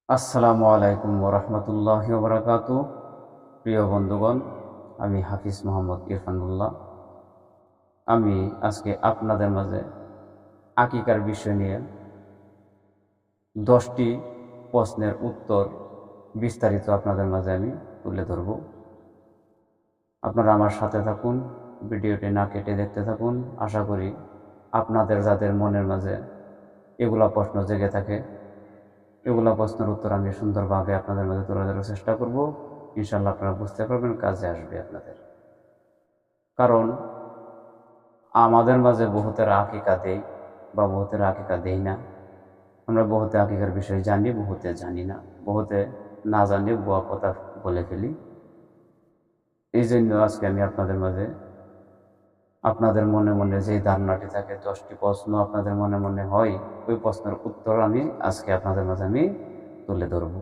আসসালামু আলাইকুম ওরহমতুল্লাহি ওবরাকাতু। প্রিয় বন্ধুগণ, আমি হাফিজ মোহাম্মদ ইরফানুল্লাহ। আমি আজকে আপনাদের মাঝে আকিকার বিষয় নিয়ে 10টি প্রশ্নের উত্তর বিস্তারিত আপনাদের মাঝে আমি তুলে ধরব। আপনারা আমার সাথে থাকুন, ভিডিওটি না কেটে দেখতে থাকুন। আশা করি আপনাদের যাদের মনের মাঝে এগুলা প্রশ্ন জেগে থাকে, এগুলা প্রশ্নের উত্তর আমি সুন্দরভাবে আপনাদের মাঝে তুলে ধরার চেষ্টা করব। ইনশাল্লাহ আপনারা বুঝতে পারবেন, কাজে আসবে আপনাদের। কারণ আমাদের মাঝে বহুতের আকিকা দেই বা বহুতের আকিকা দেই না। আমরা বহুতে আকিকার বিষয় জানি, বহুতে জানি না, বহুতে না জানি ভুয়া কথা বলে ফেলি। এই জন্য আজকে আমি আপনাদের মাঝে আপনাদের মনে মনে যে ধারণাটি থাকে, 10টি প্রশ্ন আপনাদের মনে মনে হয়, ওই প্রশ্নের উত্তর আমি আজকে আপনাদের মাঝে আমি তুলে ধরব।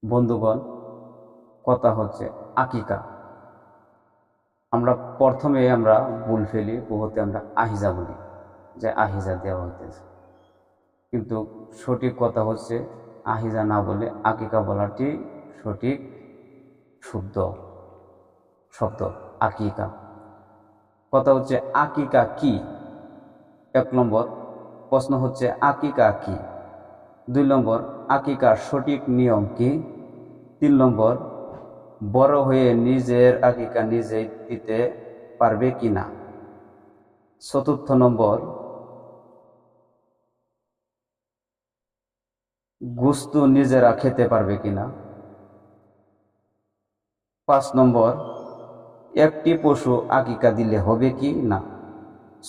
বন্ধুগণ, কথা হচ্ছে আকিকা। আমরা প্রথমে ভুল ফেলি, বহুতে আমরা আহিজা বলি, যে আহিজা দেওয়া হইতেছে। কিন্তু সঠিক কথা হচ্ছে আহিজা না বলে আকিকা বলাটি সঠিক শুদ্ধ শব্দ। আকিকা কথা হচ্ছে আকিকা কি। 1 নম্বর প্রশ্ন হচ্ছে আকিকা কি। 2 নম্বর আকিকার সঠিক নিয়ম কি। 3 নম্বর বড় হয়ে নিজের আকিকা নিজেই দিতে পারবে কিনা। 4র্থ নম্বর গোশত নিজেরা খেতে পারবে কিনা। 5 নম্বর একটি পশু আকিকা দিলে হবে কি না।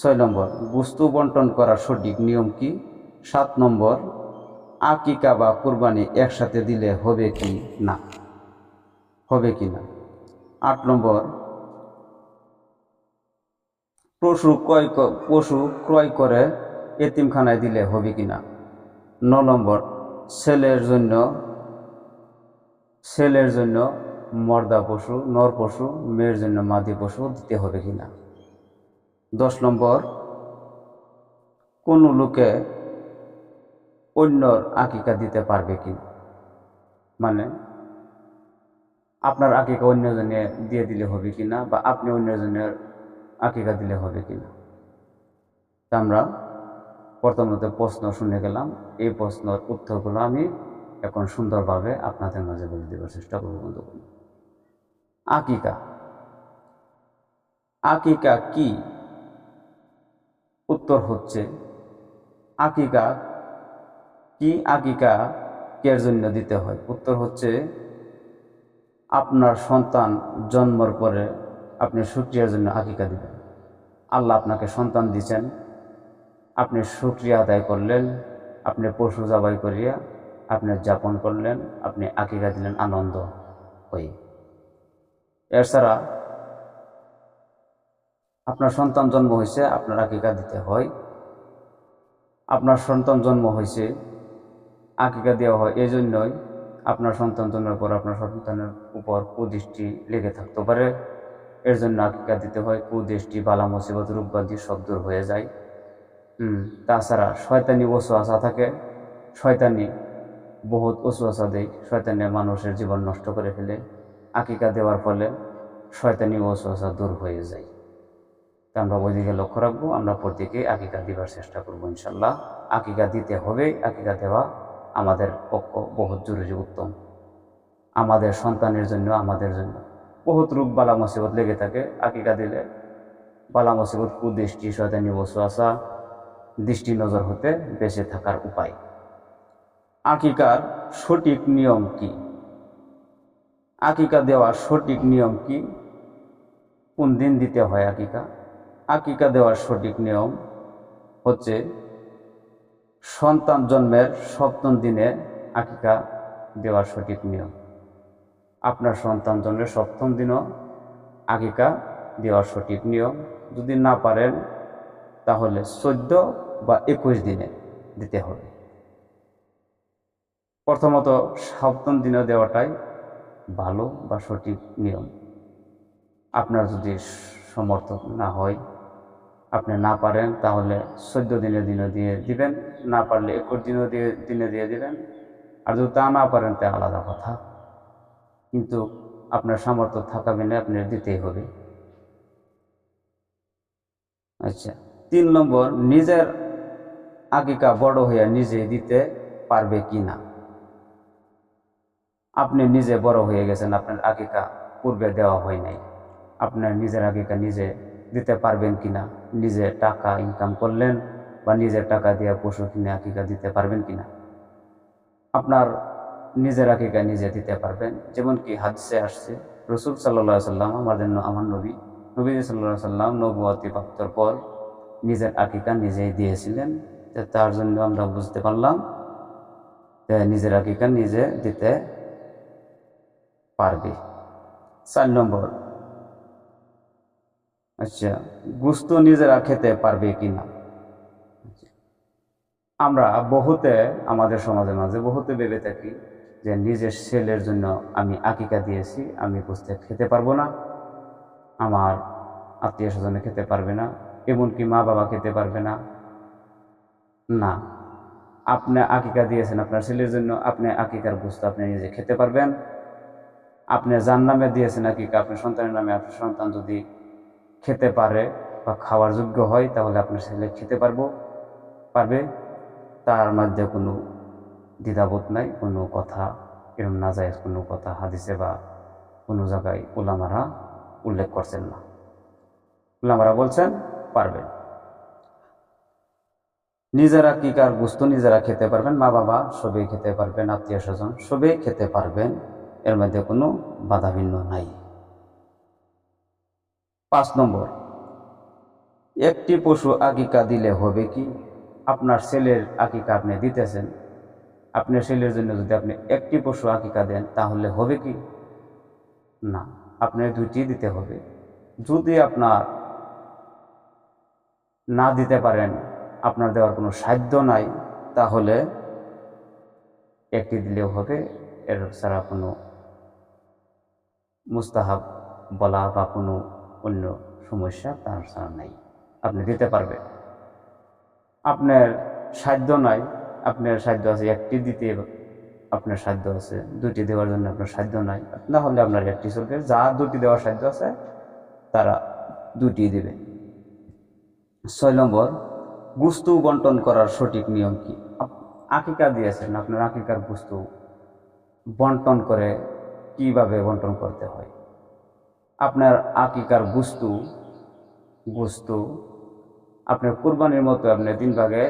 6 নম্বর গোশত বন্টন করার সঠিক নিয়ম কি। 7 নম্বর আকিকা বা কুরবানি একসাথে দিলে হবে কি না। 8 নম্বর পশু ক্রয় করে এতিমখানায় দিলে হবে কিনা। 9 নম্বর ছেলের জন্য মর্দা পশু, নর পশু, মেয়ের জন্য মাদি পশু দিতে হবে কিনা। 10 নম্বর কোন লোকে অন্যর আকিকা দিতে পারবে কিনা। মানে আপনার আকিকা অন্যজনে দিয়ে দিলে হবে কিনা, বা আপনি অন্যজনের আকিকা দিলে হবে কিনা। তা আমরা প্রথমত প্রশ্ন শুনে গেলাম, এই প্রশ্নের উত্তরগুলো আমি এখন সুন্দরভাবে আপনাদের মাঝে বলে দেওয়ার চেষ্টা করব। বন্ধুগণ, আকিকা আকিকা কি। উত্তর হচ্ছে আকিকা কি, আকিকা কের জন্য দিতে হয়। উত্তর হচ্ছে আপনার সন্তান জন্মের পরে আপনি শুকরিয়ার জন্য আকিকা দিবেন। আল্লাহ আপনাকে সন্তান দিয়েছেন, আপনি শুকরিয়া আদায় করলেন, আপনি পশু জবাই করিয়া আপনি যাপন করলেন, আপনি আকিকা দিলেন আনন্দ হয়ে। এছাড়া আপনার সন্তান জন্ম হয়েছে, আপনার আকিকা দিতে হয়। আপনার সন্তান জন্ম হয়েছে, আকিকা দেওয়া হয় এই জন্যই আপনার সন্তান জন্মের পর আপনার সন্তানের উপর কুদৃষ্টি লেগে থাকতে পারে, এর জন্য আকিকা দিতে হয়। কুদৃষ্টি, বালা মুসিবত, রোগব্যাধি সব দূর হয়ে যায়। তাছাড়া শয়তানি ওয়াসওয়াসা থাকে, শয়তানি বহুত ওয়াসওয়াসা দেয়, শয়তানি মানুষের জীবন নষ্ট করে ফেলে। আকিকা দেওয়ার ফলে শয়তানি ওয়াসওয়াসা দূর হয়ে যায়। তা আমরা ওই দিকে লক্ষ্য রাখবো, আমরা প্রত্যেকে আকিকা দিবার চেষ্টা করবো ইনশাল্লাহ। আকিকা দিতে হবে, আকিকা দেওয়া আমাদের পক্ষ বহুত জরুরি, উত্তম। আমাদের সন্তানের জন্য, আমাদের জন্য বহুত রোগ বালা মুসিবত লেগে থাকে। আকিকা দিলে বালা মুসিবত, কুদৃষ্টি, শয়তানি ওয়াসওয়াসা, দৃষ্টি নজর হতে বেঁচে থাকার উপায়। আকিকার সঠিক নিয়ম কি। আকিকা দেওয়ার সঠিক নিয়ম কি, কোন দিন দিতে হয় আকিকা। আকিকা দেওয়ার সঠিক নিয়ম হচ্ছে সন্তান জন্মের 7ম দিনে আকিকা দেওয়ার সঠিক নিয়ম। আপনার সন্তান জন্মের 7ম দিনও আকিকা দেওয়ার সঠিক নিয়ম। যদি না পারেন তাহলে 14 বা 21 দিনে দিতে হবে। প্রথমত 7ম দিনে দেওয়াটাই ভালো বা সঠিক নিয়ম। আপনার যদি সমর্থ না হয় আপনি না পারেন তাহলে 14 দিনের দিনও দিয়ে দিবেন, না পারলে 21 দিনে দিয়ে দিবেন। আর যদি তা না পারেন তা আলাদা কথা, কিন্তু আপনার সামর্থ্য থাকা মেনে আপনার দিতেই হবে। আচ্ছা, 3 নম্বর, নিজের আকিকা বড় হইয়া নিজেই দিতে পারবে কি না। আপনি নিজে বড় হয়ে গেছেন, আপনার আকিকা পূর্বে দেওয়া হয় নাই, আপনার নিজের আকিকা নিজে দিতে পারবেন কিনা, নিজে টাকা ইনকাম করলেন বা নিজের টাকা দিয়ে পশু কিনে আকিকা দিতে পারবেন কিনা। আপনার নিজের আকিকা নিজে দিতে পারবেন। যেমন কি হাদিসে আসছে, রসুল সাল্লাল্লাহু আলাইহি সাল্লাম আমার নবী সাল্লাল্লাহু আলাইহি সাল্লাম নবুয়তি প্রাপ্তির পর নিজের আকিকা নিজেই দিয়েছিলেন। তার জন্য আমরা বুঝতে পারলাম যে নিজের আকিকা নিজে দিতে পারবে। 4 নম্বর, আচ্ছা, গোশত নিজেরা খেতে পারবে কিনা। আমরা আমাদের সমাজের মাঝে বহুতে ভেবে থাকি যে নিজের ছেলের জন্য আমি আকিকা দিয়েছি, আমি গোশত খেতে পারবো না, আমার আত্মীয় স্বজনে খেতে পারবে না, এমনকি মা বাবা খেতে পারবে না। না, আপনি আকিকা দিয়েছেন আপনার ছেলের জন্য, আপনি আকিকার গোশত আপনি নিজে খেতে পারবেন। আপনি যার নামে দিয়েছেন আকিকা, আপনার সন্তানের নামে, আপনার সন্তান যদি খেতে পারে বা খাওয়ার যোগ্য হয় তাহলে আপনার ছেলে খেতে পারবে। তার মধ্যে কোনো দ্বিধাবোধ নাই, কোনো কথা এরকম নাজায়েজ কোনো কথা হাদিসে বা কোনো জায়গায় উলামারা উল্লেখ করছেন না। উলামারা বলছেন পারবে। নিজেরা আকিকার গোশত নিজেরা খেতে পারবেন, মা বাবা সবাই খেতে পারবেন, আত্মীয় স্বজন সবাই খেতে পারবেন, এর মধ্যে কোনো বাধাবিঘ্ন নাই। 5 নম্বর, একটি পশু আকিকা দিলে হবে কি। আপনার ছেলের আকিকা আপনি দিতেছেন, আপনার ছেলের জন্য যদি আপনি একটি পশু আকিকা দেন তাহলে হবে কি না, আপনার 2টি দিতে হবে। যদি আপনার না দিতে পারেন, আপনার দেওয়ার কোনো সাধ্য নাই, তাহলে একটি দিলেও হবে। এর ছাড়া কোনো মুস্তাহাব বলা বা কোনো অন্য সমস্যা তার ছাড়া নাই, আপনি দিতে পারবেন। আপনার সাধ্য নাই, আপনার সাধ্য আছে একটি দিতে, আপনার সাধ্য আছে 2টি দেওয়ার জন্য, আপনার সাধ্য নাই, না হলে আপনার একটি চলবে। যার 2টি দেওয়ার সাধ্য আছে তারা 2টি দেবে। 6 নম্বর, গোশত বন্টন করার সঠিক নিয়ম কি। আকিকা দিয়েছেন, আপনার আকিকার গোশত বন্টন করে কিভাবে বন্টন করতে হয়। আপনার আকিকার গোশত আপনার কুরবানির মতো আপনি 3 ভাগে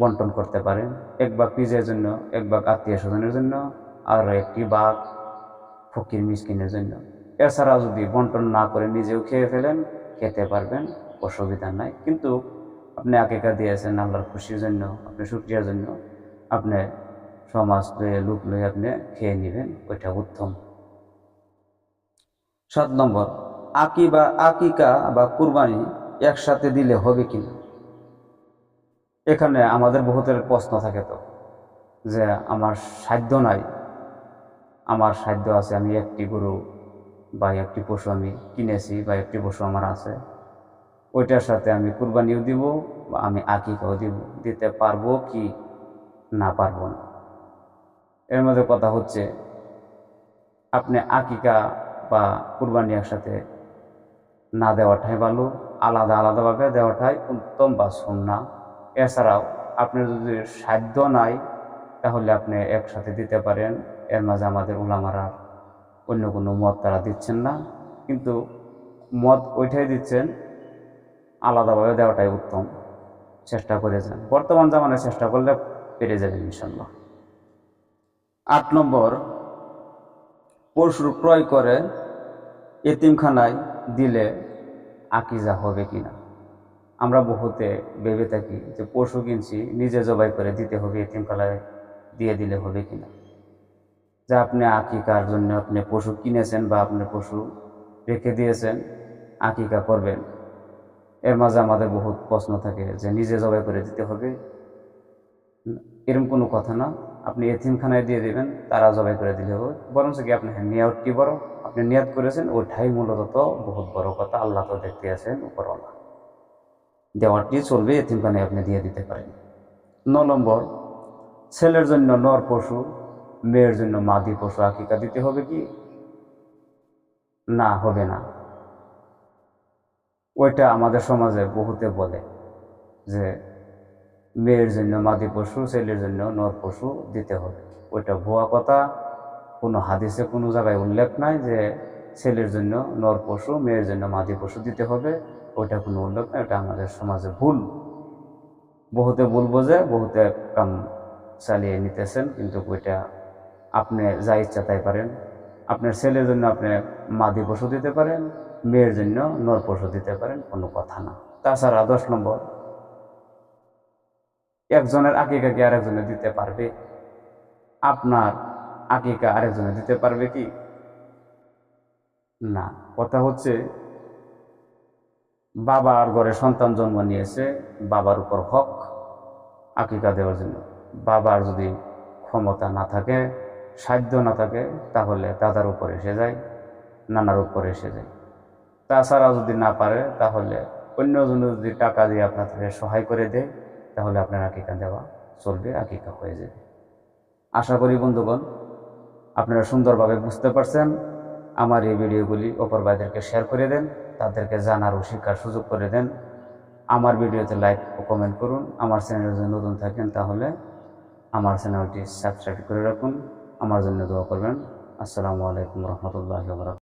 বন্টন করতে পারেন। 1 ভাগ নিজের জন্য, 1 ভাগ আত্মীয় স্বজনের জন্য, আর 1টি ভাগ ফকির মিসকিনের জন্য। এছাড়াও যদি বন্টন না করে নিজেও খেয়ে ফেলেন, খেতে পারবেন, অসুবিধা নাই। কিন্তু আপনি আকিকা দিয়েছেন আল্লাহর খুশির জন্য, আপনি শুকরিয়ার জন্য, আপনি সমাজ লয়ে লোক লয়ে আপনি খেয়ে নেবেন, ওইটা উত্তম। 7 নম্বর, আকিকা বা কুরবানি একসাথে দিলে হবে কিনা। এখানে আমাদের বহুতের প্রশ্ন থাকে তো, যে আমার সাধ্য নাই, আমার সাধ্য আছে, আমি একটি গরু বা একটি পশু আমি কিনেছি বা একটি পশু আমার আছে, ওইটার সাথে আমি কুরবানিও দিব বা আমি আকিকাও দিতে পারবো কি না পারবো না। এর মধ্যে কথা হচ্ছে, আপনি আকিকা বা কুরবানি একসাথে না দেওয়াটাই ভালো, আলাদা আলাদাভাবে দেওয়াটাই উত্তম বা সুন্নাহ। এছাড়াও আপনার যদি সাধ্য নাই তাহলে আপনি একসাথে দিতে পারেন। এর মাঝে আমাদের উলামারা অন্য কোনো মত তারা দিচ্ছেন না, কিন্তু মত ওইটাই দিচ্ছেন আলাদাভাবে দেওয়াটাই উত্তম। চেষ্টা করে যান, বর্তমান জামানায় চেষ্টা করলে পেরে যাবেন ইনশাল্লাহ। 8 নম্বর, পশু ক্রয় করে এতিমখানায় দিলে আকিজা হবে কিনা। আমরা বহুতে ভেবে থাকি যে পশু কিনছি, নিজে জবাই করে দিতে হবে, এতিমখানায় দিয়ে দিলে হবে কিনা। যে আপনি আকিকার জন্য আপনি পশু কিনেছেন বা আপনি পশু রেখে দিয়েছেন, আকিকা করবেন, এর মাঝে আমাদের বহুত প্রশ্ন থাকে যে নিজে জবাই করে দিতে হবে। এরকম কোনো কথা না, আপনি এতিমখানায় দিয়ে দেবেন, তারা জবাই করে দিলে হবে। বরঞ্চ কি আপনার নিয়াতটি বড়, আপনি নিয়াত করেছেন ওইটাই মূলত তো বহুত বড় কথা। আল্লাহ তো দেখতে আছেন উপরওয়ালা। দেওয়াটি চলবে, এতিমখানে আপনি দিয়ে দিতে পারেন। 9 নম্বর, ছেলের জন্য নর পশু, মেয়ের জন্য মাদি পশু আকিকা দিতে হবে কি? না, হবে না। ওইটা আমাদের সমাজে বহুতে বলে যে মেয়ের জন্য মাদি পশু, ছেলের জন্য নর পশু দিতে হবে। ওইটা ভুয়া কথা। কোনো হাদিসে কোনো জায়গায় উল্লেখ নাই যে ছেলের জন্য নর পশু, মেয়ের জন্য মাদি পশু দিতে হবে। ওইটা কোনো উল্লেখ নাই। এটা আমাদের সমাজে ভুল। বহুতে ভুল বোঝে, বহুতে কাম চালিয়ে নিতেছেন, কিন্তু ওইটা আপনি যা ইচ্ছা তাই পারেন। আপনার ছেলের জন্য আপনি মাদি পশু দিতে পারেন, মেয়ের জন্য নর পশু দিতে পারেন, কোনো কথা না। তাছাড়া 10 নম্বর, একজনের আকিকা কি আরেকজনে দিতে পারবে? আপনার আকিকা আরেকজনে দিতে পারবে কি? না। কথা হচ্ছে বাবার ঘরে সন্তান জন্ম নিয়েছে, বাবার উপর হক আকিকা দেওয়ার জন্য। বাবার যদি ক্ষমতা না থাকে, সাধ্য না থাকে, তাহলে দাদার উপর এসে যায়, নানার উপর এসে যায়। তাছাড়া যদি না পারে, তাহলে অন্যজনে যদি টাকা দিয়ে আপনাকে সহায় করে দেয়, তাহলে আপনার আকিকা দেওয়া চলবে, আকিকা হয়ে যাবে। আশা করি বন্ধুগণ আপনারা সুন্দরভাবে বুঝতে পারছেন। আমার এই ভিডিওগুলি অপর ভাইদেরকে শেয়ার করে দেন, তাদেরকে জানার ও শিক্ষার সুযোগ করে দেন। আমার ভিডিওতে লাইক ও কমেন্ট করুন। আমার চ্যানেলে যদি নতুন থাকেন তাহলে আমার চ্যানেলটি সাবস্ক্রাইব করে রাখুন। আমার জন্য দোয়া করবেন। আসসালামু আলাইকুম রহমতুল্লাহি ওয়া বারাকাতুহু।